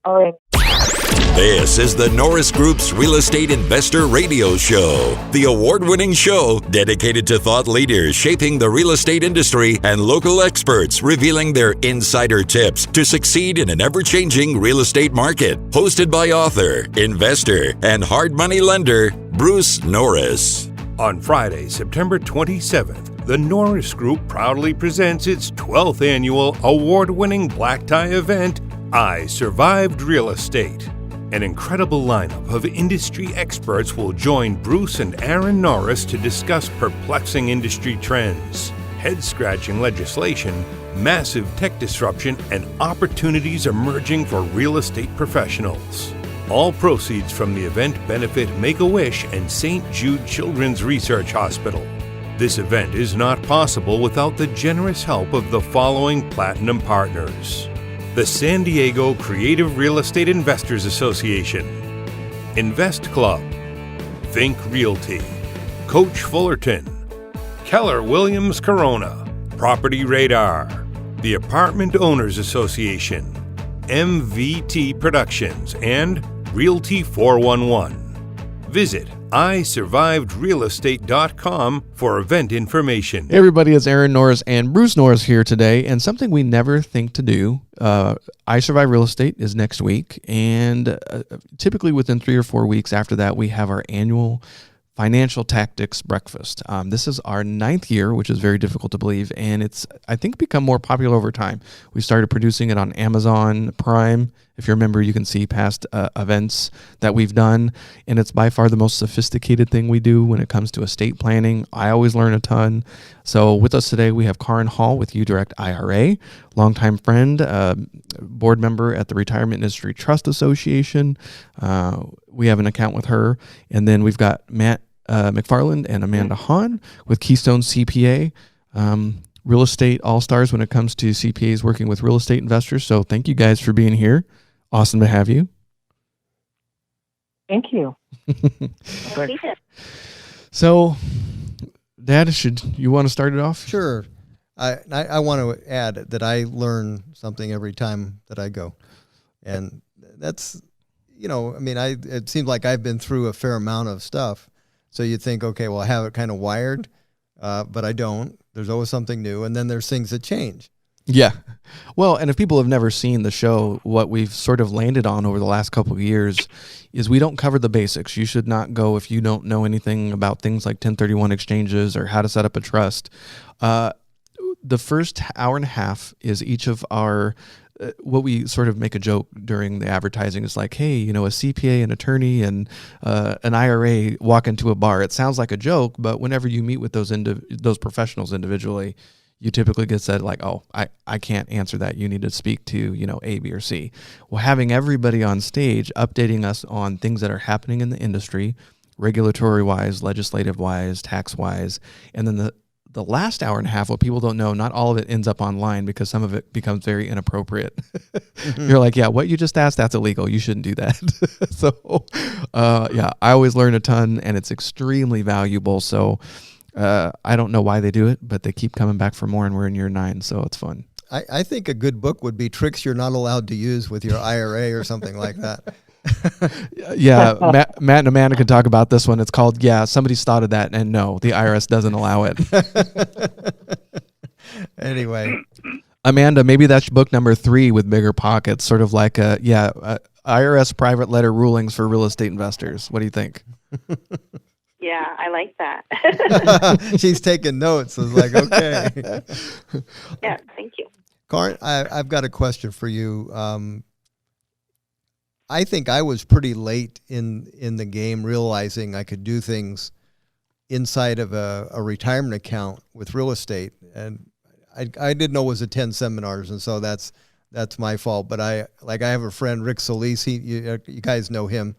are in. This is the Norris Group's Real Estate Investor Radio Show, the award-winning show dedicated to thought leaders shaping the real estate industry and local experts revealing their insider tips to succeed in an ever-changing real estate market. Hosted by author, investor, and hard money lender, Bruce Norris. On Friday, September 27th, the Norris Group proudly presents its 12th annual award-winning black tie event, I Survived Real Estate. An incredible lineup of industry experts will join Bruce and Kaaren Norris to discuss perplexing industry trends, head-scratching legislation, massive tech disruption, and opportunities emerging for real estate professionals. All proceeds from the event benefit Make-A-Wish and St. Jude Children's Research Hospital. This event is not possible without the generous help of the following platinum partners: the San Diego Creative Real Estate Investors Association, Invest Club, Think Realty, Coach Fullerton, Keller Williams Corona, Property Radar, the Apartment Owners Association, MVT Productions, and Realty 411. Visit isurvivedrealestate.com for event information. Hey everybody, it's Kaaren Norris and Bruce Norris here today, and something we never think to do. I Survive Real Estate is next week, and typically within 3 or 4 weeks after that, we have our annual Financial Tactics Breakfast. This is our 9th year, which is very difficult to believe, and it's, I think, become more popular over time. We started producing it on Amazon Prime. If you remember, you can see past events that we've done, and it's by far the most sophisticated thing we do when it comes to estate planning. I always learn a ton. So with us today, we have Kaaren Hall with UDirect IRA, longtime friend, board member at the Retirement Industry Trust Association. We have an account with her, and then we've got Matt MacFarland and Amanda Hahn with Keystone CPA. Real estate all-stars when it comes to CPAs working with real estate investors. So thank you guys for being here. Awesome to have you. Thank you. So, Dad, you want to start it off? Sure. I want to add that I learn something every time that I go. And that's, it seems like I've been through a fair amount of stuff. So you think, okay, well, I have it kind of wired, but I don't. There's always something new. And then there's things that change. Yeah. Well, and if people have never seen the show, what we've sort of landed on over the last couple of years is we don't cover the basics. You should not go if you don't know anything about things like 1031 exchanges or how to set up a trust. The first hour and a half is each of our what we sort of make a joke during the advertising is like, hey, a CPA, an attorney, and an IRA walk into a bar. It sounds like a joke, but whenever you meet with those professionals individually, you typically get said like, oh, I can't answer that. You need to speak to, A, B, or C. Well, having everybody on stage updating us on things that are happening in the industry, regulatory-wise, legislative-wise, tax-wise, and then the last hour and a half, what people don't know, not all of it ends up online because some of it becomes very inappropriate. Mm-hmm. You're like, yeah, what you just asked, that's illegal. You shouldn't do that. So, I always learn a ton, and it's extremely valuable. So I don't know why they do it, but they keep coming back for more, and we're in year 9, so it's fun. I think a good book would be Tricks You're Not Allowed to Use with Your IRA or something like that. Yeah, Matt and Amanda can talk about this one. It's called, somebody's thought of that, and no, the IRS doesn't allow it. Anyway. Amanda, maybe that's book number 3 with bigger pockets, sort of like IRS private letter rulings for real estate investors. What do you think? Yeah, I like that. She's taking notes. I was like, okay. Yeah, thank you. Kaaren, I've got a question for you. I think I was pretty late in the game realizing I could do things inside of a retirement account with real estate. And I didn't know it was 10 seminars, and so that's my fault. But I have a friend, Rick Solis. You guys know him.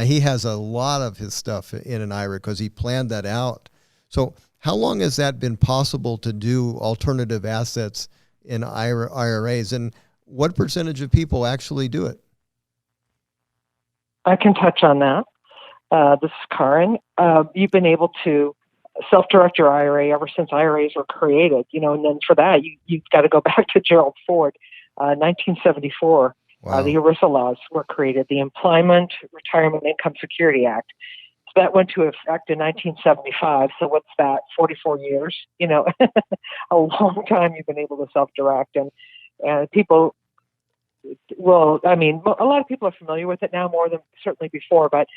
He has a lot of his stuff in an IRA because he planned that out. So how long has that been possible to do alternative assets in IRAs, and what percentage of people actually do it? I can touch on that. This is Kaaren. You've been able to self-direct your IRA ever since IRAs were created, and then for that, you've got to go back to Gerald Ford, 1974. Wow. The ERISA laws were created, the Employment Retirement Income Security Act. So that went to effect in 1975. So what's that, 44 years? You know, a long time you've been able to self-direct. And people, well, I mean, a lot of people are familiar with it now more than certainly before, but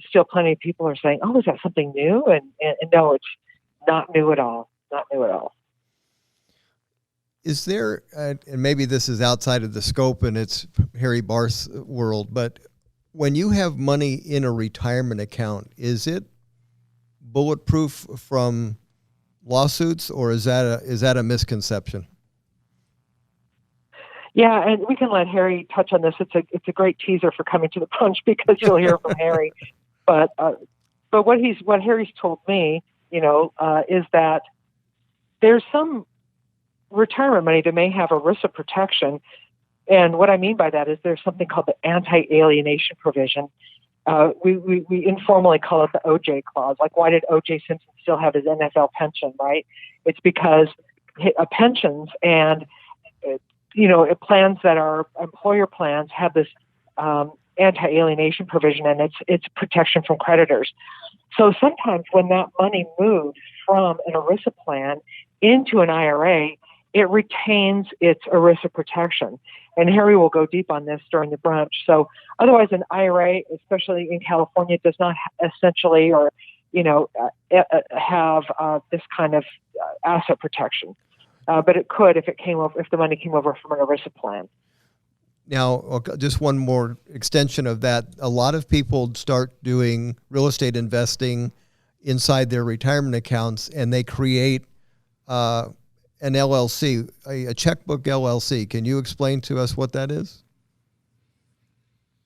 still plenty of people are saying, oh, is that something new? And no, it's not new at all. Not new at all. Is there, and maybe this is outside of the scope and it's Harry Barth's world, but when you have money in a retirement account, is it bulletproof from lawsuits, or is that a misconception? Yeah, and we can let Harry touch on this. It's a great teaser for coming to the punch because you'll hear from Harry. But what Harry's told me, you know, is that there's some retirement money that may have ERISA protection, and what I mean by that is there's something called the anti-alienation provision. We informally call it the OJ clause. Like, why did O.J. Simpson still have his NFL pension? Right? It's because pensions and plans that are employer plans have this anti-alienation provision, and it's protection from creditors. So sometimes when that money moves from an ERISA plan into an IRA, it retains its ERISA protection. And Harry will go deep on this during the brunch. So otherwise, an IRA, especially in California, does not essentially have this kind of asset protection. But it could if the money came over from an ERISA plan. Now, just one more extension of that. A lot of people start doing real estate investing inside their retirement accounts, and they create an LLC, a checkbook LLC. Can you explain to us what that is?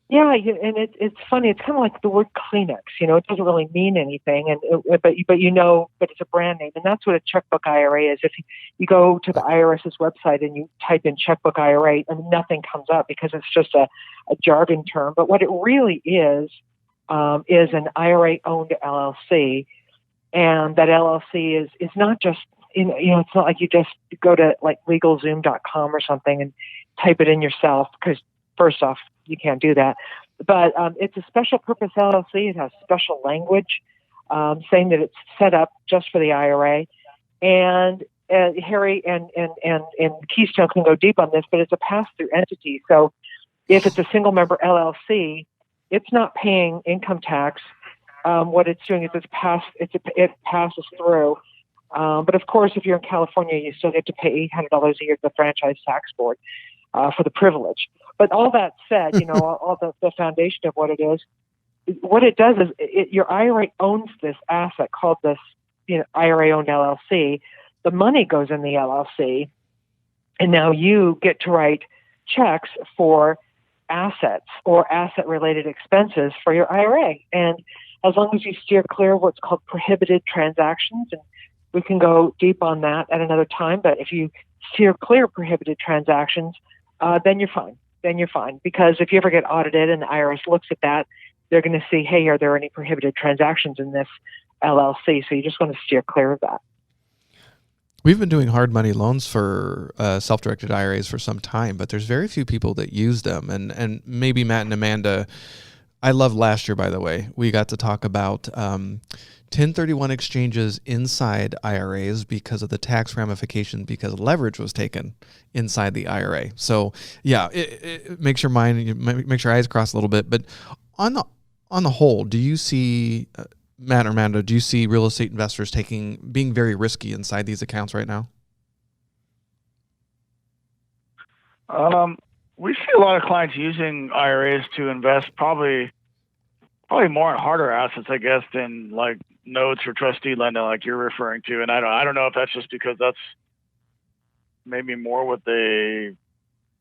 Yeah, and it's funny. It's kind of like the word Kleenex. You know, it doesn't really mean anything, but it's a brand name, and that's what a checkbook IRA is. If you go to the IRS's website and you type in checkbook IRA, and nothing comes up because it's just a jargon term. But what it really is an IRA-owned LLC, and that LLC is not just it's not like you just go to like LegalZoom.com or something and type it in yourself, because first off, you can't do that. But it's a special purpose LLC. It has special language saying that it's set up just for the IRA. And Harry and Keystone can go deep on this, but it's a pass-through entity. So if it's a single member LLC, it's not paying income tax. What it's doing is it passes through. But of course, if you're in California, you still get to pay $800 a year to the Franchise Tax Board for the privilege. But all that said, all the foundation of what it is, what it does is your IRA owns this asset called this IRA-owned LLC. The money goes in the LLC, and now you get to write checks for assets or asset-related expenses for your IRA. And as long as you steer clear of what's called prohibited transactions, and we can go deep on that at another time, but if you steer clear of prohibited transactions, then you're fine. Because if you ever get audited and the IRS looks at that, they're going to see, hey, are there any prohibited transactions in this LLC? So you just want to steer clear of that. We've been doing hard money loans for self-directed IRAs for some time, but there's very few people that use them. And maybe Matt and Amanda, I loved last year, by the way, we got to talk about 1031 exchanges inside IRAs because of the tax ramification, because leverage was taken inside the IRA. So yeah, it makes your mind, makes your eyes cross a little bit. But on the whole, do you see, Matt or Amanda, do you see real estate investors being very risky inside these accounts right now? We see a lot of clients using IRAs to invest probably more in harder assets, I guess, than like notes or trustee lending like you're referring to. And I don't know if that's just because that's maybe more what they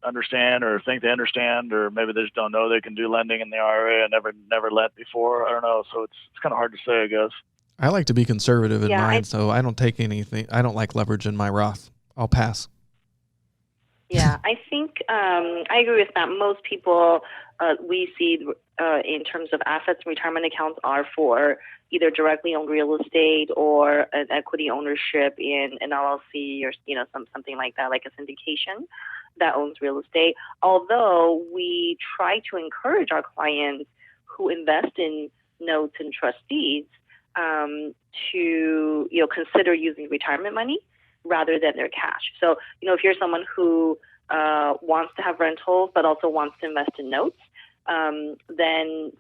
understand or think they understand, or maybe they just don't know they can do lending in the IRA and never lent before. I don't know. So it's kind of hard to say, I guess. I like to be conservative in mine, so I don't take anything. I don't like leverage in my Roth. I'll pass. Yeah, I think I agree with that. Most people we see in terms of assets and retirement accounts are for either directly owned real estate or an equity ownership in an LLC or something like that, like a syndication. that owns real estate. Although we try to encourage our clients who invest in notes and trustees to consider using retirement money rather than their cash. So if you're someone who wants to have rentals but also wants to invest in notes, then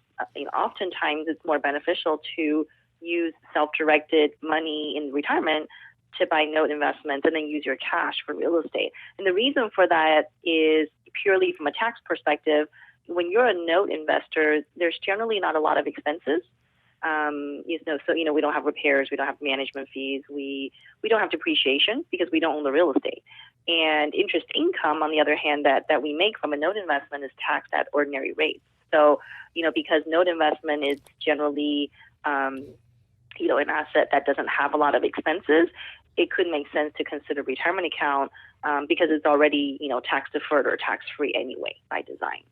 oftentimes it's more beneficial to use self-directed money in retirement to buy note investments and then use your cash for real estate. And the reason for that is purely from a tax perspective. When you're a note investor, there's generally not a lot of expenses. So we don't have repairs, we don't have management fees, we don't have depreciation because we don't own the real estate. And interest income, on the other hand, that we make from a note investment is taxed at ordinary rates. So, because note investment is generally, an asset that doesn't have a lot of expenses, it could make sense to consider retirement account because it's already, tax deferred or tax free anyway by design.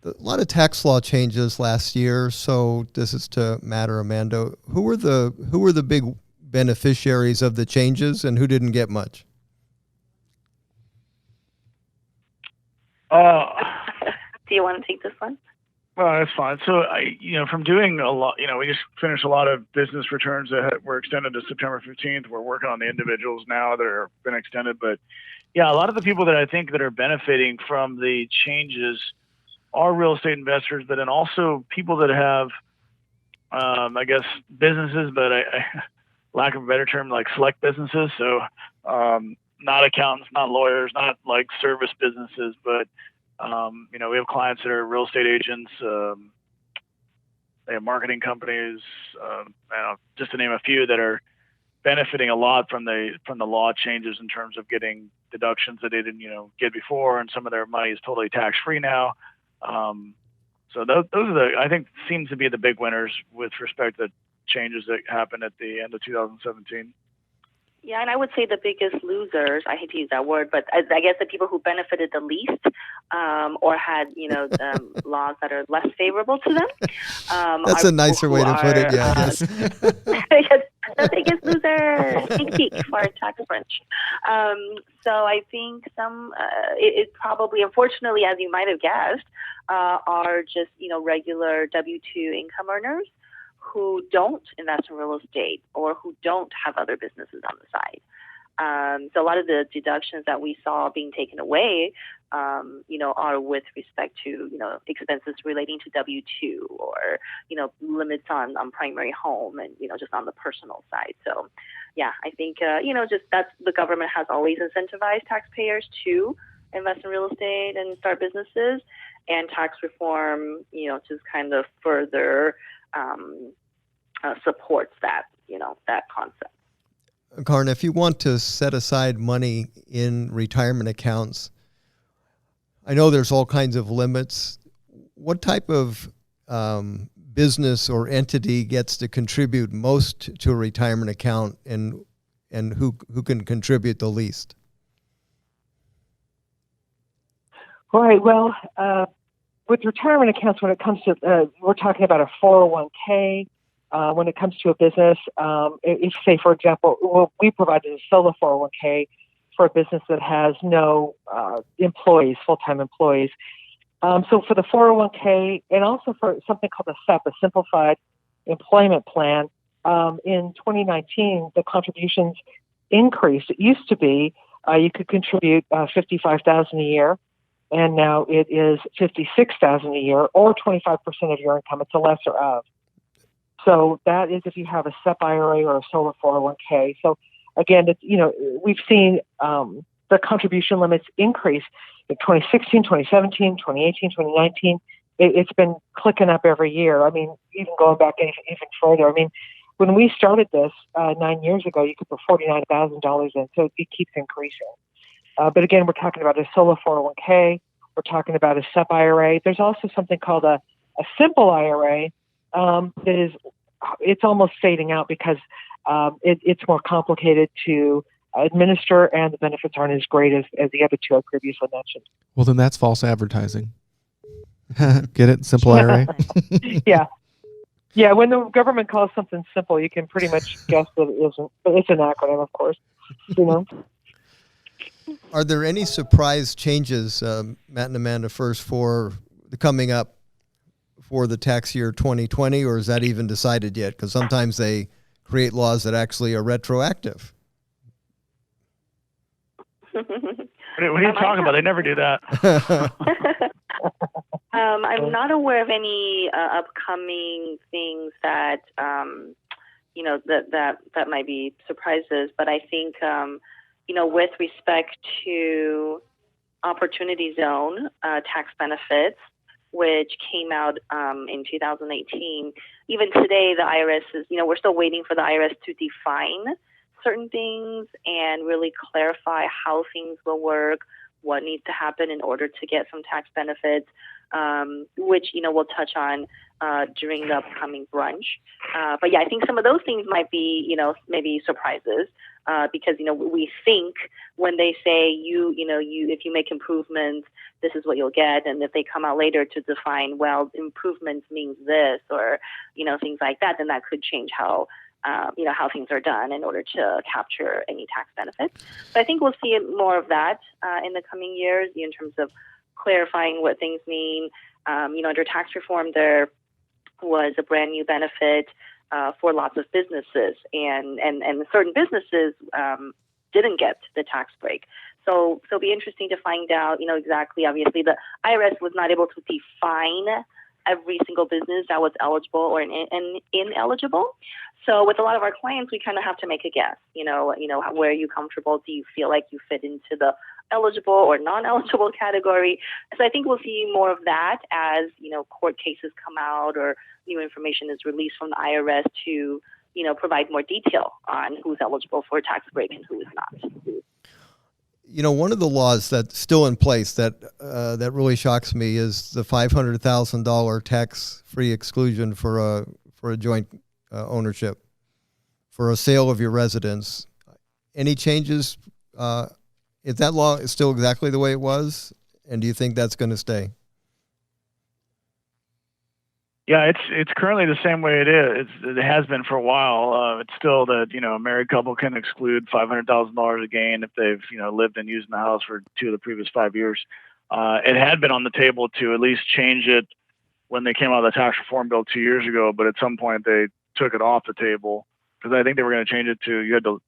A lot of tax law changes last year. So this is to Matt or Amanda. Who were the big beneficiaries of the changes, and who didn't get much? Do you want to take this one? Well, that's fine. So, from doing a lot, we just finished a lot of business returns that were extended to September 15th. We're working on the individuals now that have been extended. But, yeah, a lot of the people that I think that are benefiting from the changes are real estate investors, but then also people that have, businesses, but lack of a better term, like select businesses. So not accountants, not lawyers, not like service businesses, but, we have clients that are real estate agents. They have marketing companies, just to name a few that are benefiting a lot from the law changes in terms of getting deductions that they didn't, get before, and some of their money is totally tax free now. So those are I think seems to be the big winners with respect to changes that happened at the end of 2017. Yeah, and I would say the biggest losers, I hate to use that word, but I guess the people who benefited the least or had, laws that are less favorable to them. That's a nicer way to put it, yeah, I guess. The biggest loser, sneak peek for tax French. So I think it probably, unfortunately, as you might have guessed, are just, regular W-2 income earners who don't invest in real estate or who don't have other businesses on the side. So a lot of the deductions that we saw being taken away, are with respect to, expenses relating to W-2 or, limits on primary home and, just on the personal side. So, yeah, I think, just that's the government has always incentivized taxpayers to invest in real estate and start businesses, and tax reform, just kind of further supports that, that concept. Kaaren, if you want to set aside money in retirement accounts, I know there's all kinds of limits. What type of business or entity gets to contribute most to a retirement account, and who can contribute the least? Right. Well, with retirement accounts, when it comes to, we're talking about a 401k. When it comes to a business, if, say, for example, we provided a solo 401k for a business that has no employees, full-time employees. So for the 401k, and also for something called a SEP, a Simplified Employment Plan, in 2019, the contributions increased. It used to be you could contribute $55,000 a year, and now it is $56,000 a year, or 25% of your income. It's a lesser of. So that is if you have a SEP IRA or a solo 401k. So again, we've seen the contribution limits increase in 2016, 2017, 2018, 2019. It's been clicking up every year. I mean, even going back even further. I mean, when we started this 9 years ago, you could put $49,000 in, so it keeps increasing. But again, we're talking about a solo 401k. We're talking about a SEP IRA. There's also something called a simple IRA. It's almost fading out because it's more complicated to administer, and the benefits aren't as great as the other two I previously mentioned. Well, then that's false advertising. Get it? Simple IRA? Yeah. Yeah, when the government calls something simple, you can pretty much guess that it isn't. But it's an acronym, of course. Are there any surprise changes, Matt and Amanda, first for the coming up for the tax year 2020, or is that even decided yet? Because sometimes they create laws that actually are retroactive. What are you talking about? They never do that. I'm not aware of any upcoming things that that might be surprises. But I think with respect to Opportunity Zone tax benefits, which came out in 2018, even today the IRS is we're still waiting for the IRS to define certain things and really clarify how things will work, what needs to happen in order to get some tax benefits, which we'll touch on during the upcoming brunch. But yeah, I think some of those things might be maybe surprises because we think when they say if you make improvements, this is what you'll get, and if they come out later to define improvements means this or things like that, then that could change how things are done in order to capture any tax benefits. So I think we'll see more of that in the coming years in terms of clarifying what things mean. Under tax reform, there was a brand new benefit for lots of businesses, and certain businesses didn't get the tax break. So it'll be interesting to find out, exactly. Obviously, the IRS was not able to define every single business that was eligible or ineligible. So with a lot of our clients, we kind of have to make a guess. Where are you comfortable? Do you feel like you fit into the eligible or non-eligible category? So I think we'll see more of that as court cases come out or new information is released from the IRS to provide more detail on who's eligible for a tax break and who is not. One of the laws that's still in place that really shocks me is the $500,000 tax-free exclusion for a joint ownership for a sale of your residence. Any changes? Is that law still exactly the way it was? And do you think that's going to stay? Yeah, it's currently the same way it is. It has been for a while. It's still that a married couple can exclude $500,000 a gain if they've lived and used in the house for 2 of the previous 5 years. It had been on the table to at least change it when they came out of the tax reform bill 2 years ago, but at some point they took it off the table because I think they were going to change it to you had to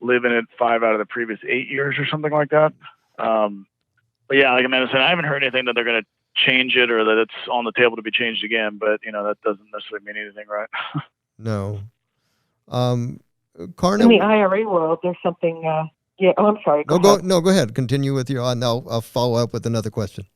live in it 5 out of the previous 8 years or something like that. But yeah, like Amanda said, I haven't heard anything that they're going to change it or that it's on the table to be changed again, but that doesn't necessarily mean anything, right? No. Kaaren, in the IRA world, there's something. I'm sorry. Go ahead. Continue with your. I'll follow up with another question.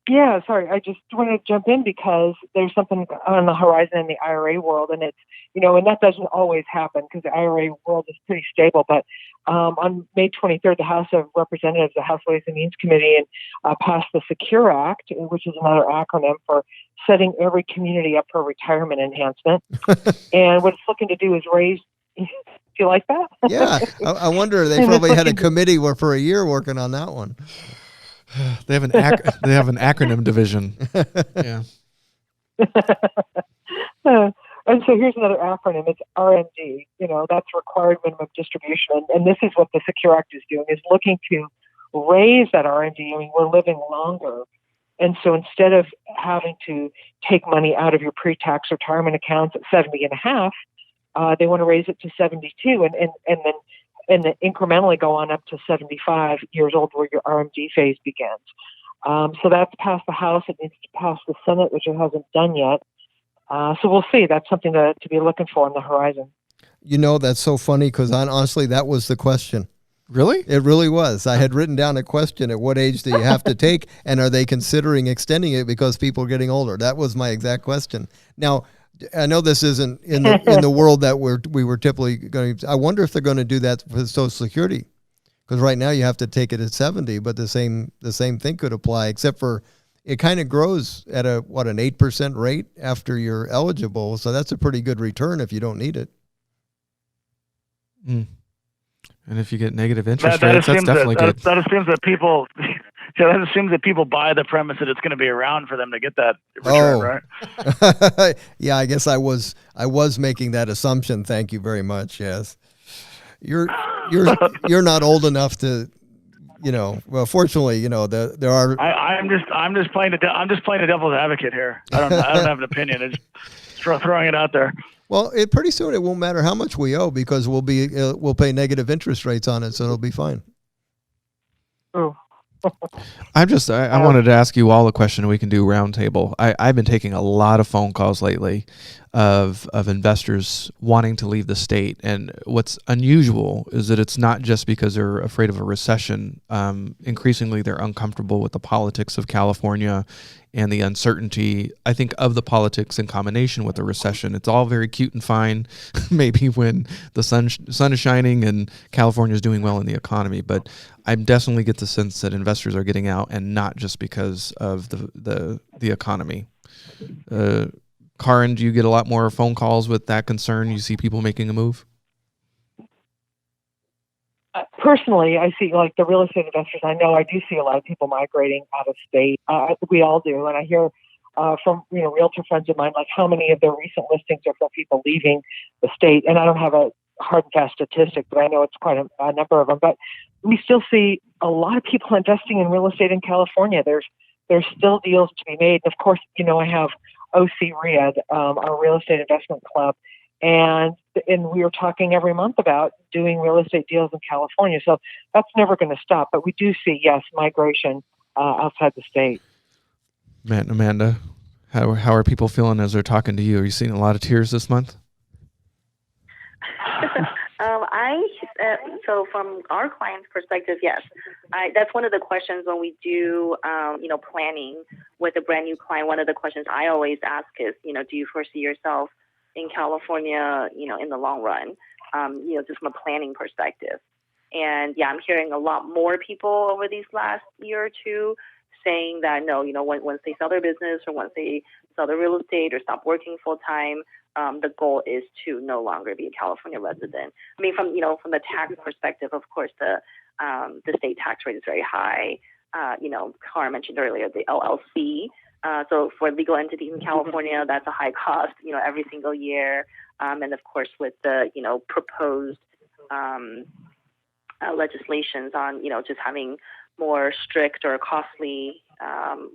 Yeah, sorry. I just wanted to jump in because there's something on the horizon in the IRA world, and it's and that doesn't always happen because the IRA world is pretty stable. But on May 23rd, the House of Representatives, the House Ways and Means Committee, passed the Secure Act, which is another acronym for setting every community up for retirement enhancement. And what it's looking to do is raise. Do you like that? Yeah, I wonder. They probably had a committee for a year working on that one. They have an acronym division. Yeah. And so here's another acronym. It's RMD. That's required minimum distribution. And this is what the Secure Act is doing, is looking to raise that RMD. I mean, we're living longer. And so instead of having to take money out of your pre-tax retirement accounts at 70.5, they want to raise it to 72 and then incrementally go on up to 75 years old where your RMD phase begins. So that's passed the House. It needs to pass the Senate, which it hasn't done yet. So we'll see. That's something to be looking for on the horizon. That's so funny because honestly, that was the question. Really? It really was. I had written down a question: at what age do you have to take, and are they considering extending it because people are getting older? That was my exact question. Now, I know this isn't in the world that we were typically going to. I wonder if they're going to do that with Social Security, because right now you have to take it at 70, but the same thing could apply, except for it kind of grows at an 8% rate after you're eligible. So that's a pretty good return if you don't need it. Mm. And if you get negative interest rates, that's definitely good. That assumes that people. Yeah, that assumes that people buy the premise that it's going to be around for them to get that return, right? Yeah, I guess I was making that assumption. Thank you very much. Yes. You're not old enough to, well, fortunately, there are. I'm just playing the devil's advocate here. I don't have an opinion. It's just throwing it out there. Well, pretty soon it won't matter how much we owe because we'll pay negative interest rates on it, so it'll be fine. Oh. I wanted to ask you all a question. We can do roundtable. I've been taking a lot of phone calls lately of investors wanting to leave the state, and what's unusual is that it's not just because they're afraid of a recession. Increasingly, they're uncomfortable with the politics of California and the uncertainty, I think, of the politics in combination with the recession. It's all very cute and fine, maybe when the sun is shining and California is doing well in the economy. But I definitely get the sense that investors are getting out, and not just because of the economy. Kaaren, do you get a lot more phone calls with that concern? You see people making a move? Personally, I see, like, the real estate investors. I know I do see a lot of people migrating out of state. We all do, and I hear from realtor friends of mine, like, how many of their recent listings are from people leaving the state. And I don't have a hard and fast statistic, but I know it's quite a number of them. But we still see a lot of people investing in real estate in California. There's still deals to be made. And of course, I have OC Rehab, our real estate investment club, and we are talking every month about doing real estate deals in California. So that's never going to stop. But we do see, yes, migration outside the state. Matt and Amanda, how are people feeling as they're talking to you? Are you seeing a lot of tears this month? So from our client's perspective, yes. That's one of the questions when we do, planning with a brand new client. One of the questions I always ask is, do you foresee yourself in California, in the long run, just from a planning perspective? And yeah, I'm hearing a lot more people over these last year or two saying that no, once they sell their business or once they sell their real estate or stop working full time, the goal is to no longer be a California resident. I mean, from the tax perspective, of course, the state tax rate is very high. Kaaren mentioned earlier the LLC. So for legal entities in California, that's a high cost, every single year. And of course, with the proposed legislations on just having more strict or costly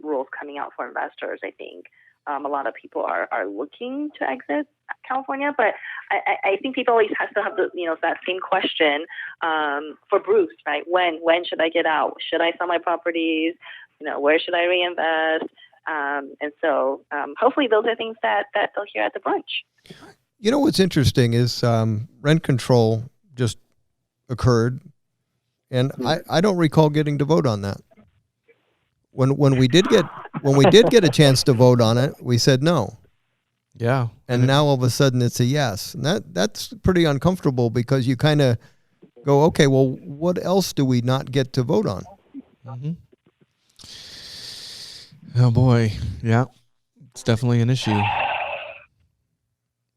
rules coming out for investors, I think a lot of people are looking to exit California. But I think people always have to have that same question for Bruce, right? When should I get out? Should I sell my properties? Where should I reinvest? And so hopefully those are things that they'll hear at the brunch. What's interesting is rent control just occurred, and I don't recall getting to vote on that. When we did get a chance to vote on it, we said no. Yeah. And now all of a sudden it's a yes. And that's pretty uncomfortable because you kind of go, okay, well, what else do we not get to vote on? Mm-hmm. Oh boy. Yeah. It's definitely an issue.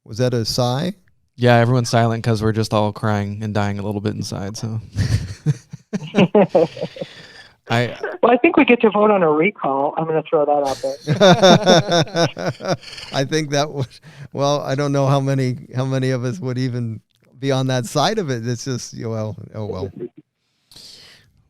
Was that a sigh? Yeah, everyone's silent because we're just all crying and dying a little bit inside. So, I think we get to vote on a recall. I'm going to throw that out there. I think that was, well, I don't know how many of us would even be on that side of it. It's just, oh well.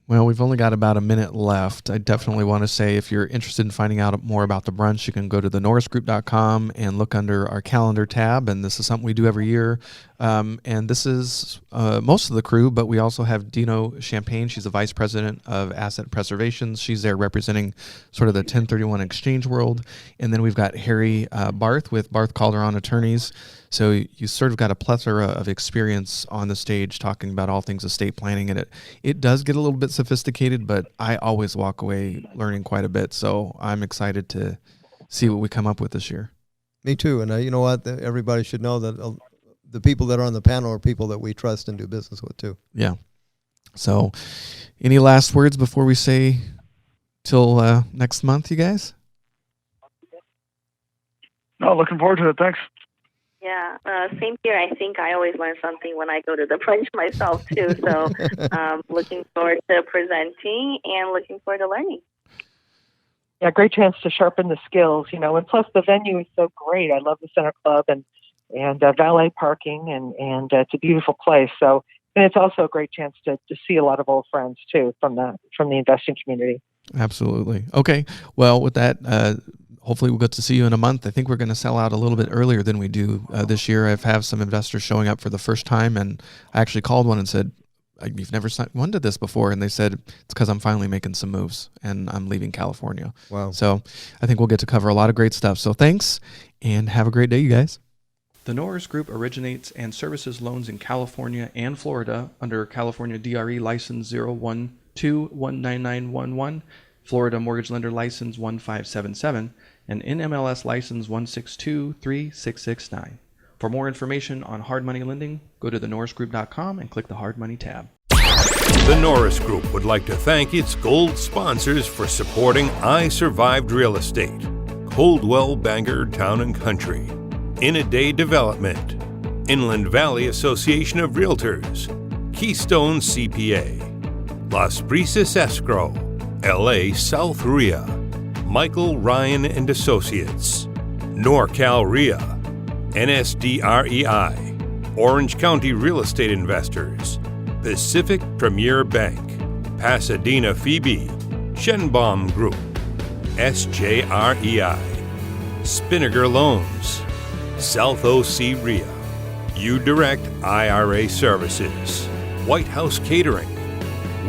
Well, we've only got about a minute left. I definitely want to say if you're interested in finding out more about the brunch, you can go to thenorrisgroup.com and look under our calendar tab. And this is something we do every year. And this is most of the crew, but we also have Dino Champagne. She's the vice president of asset preservation. She's there representing sort of the 1031 exchange world. And then we've got Harry Barth with Barth Calderon Attorneys. So you sort of got a plethora of experience on the stage talking about all things estate planning, and it does get a little bit sophisticated, but I always walk away learning quite a bit. So I'm excited to see what we come up with this year. Me too. And you know what? Everybody should know that the people that are on the panel are people that we trust and do business with too. Yeah. So any last words before we say till next month, you guys? No, looking forward to it. Thanks. Yeah, same here. I think I always learn something when I go to the brunch myself, too. So looking forward to presenting and looking forward to learning. Yeah, great chance to sharpen the skills, and plus the venue is so great. I love the Center Club and valet parking, and it's a beautiful place. So And it's also a great chance to see a lot of old friends too from the investing community. Absolutely. Okay. Well, with that, hopefully we'll get to see you in a month. I think we're going to sell out a little bit earlier than we do this year. I've have some investors showing up for the first time, and I actually called one and said, "You've never wanted this before," and they said it's because I'm finally making some moves and I'm leaving California. Wow. So I think we'll get to cover a lot of great stuff. So thanks, and have a great day, you guys. The Norris Group originates and services loans in California and Florida under California DRE license 012-19911, Florida Mortgage Lender license 1577, and NMLS license 1623669. For more information on hard money lending, go to thenorrisgroup.com and click the Hard Money tab. The Norris Group would like to thank its gold sponsors for supporting I Survived Real Estate: Coldwell Banker Town and Country, In a Day Development, Inland Valley Association of Realtors, Keystone CPA, Las Brisas Escrow, LA South RIA, Michael Ryan and Associates, NorCal RIA, NSDREI, Orange County Real Estate Investors, Pacific Premier Bank, Pasadena Phoebe, Shenbaum Group, SJREI, Spinnaker Loans, South OC RIA, U-Direct IRA Services, White House Catering,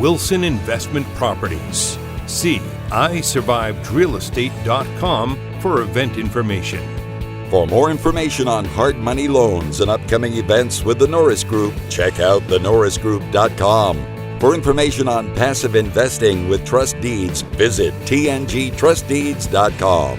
Wilson Investment Properties. See isurvivedrealestate.com for event information. For more information on hard money loans and upcoming events with the Norris Group, check out thenorrisgroup.com. For information on passive investing with trust deeds, visit tngtrustdeeds.com.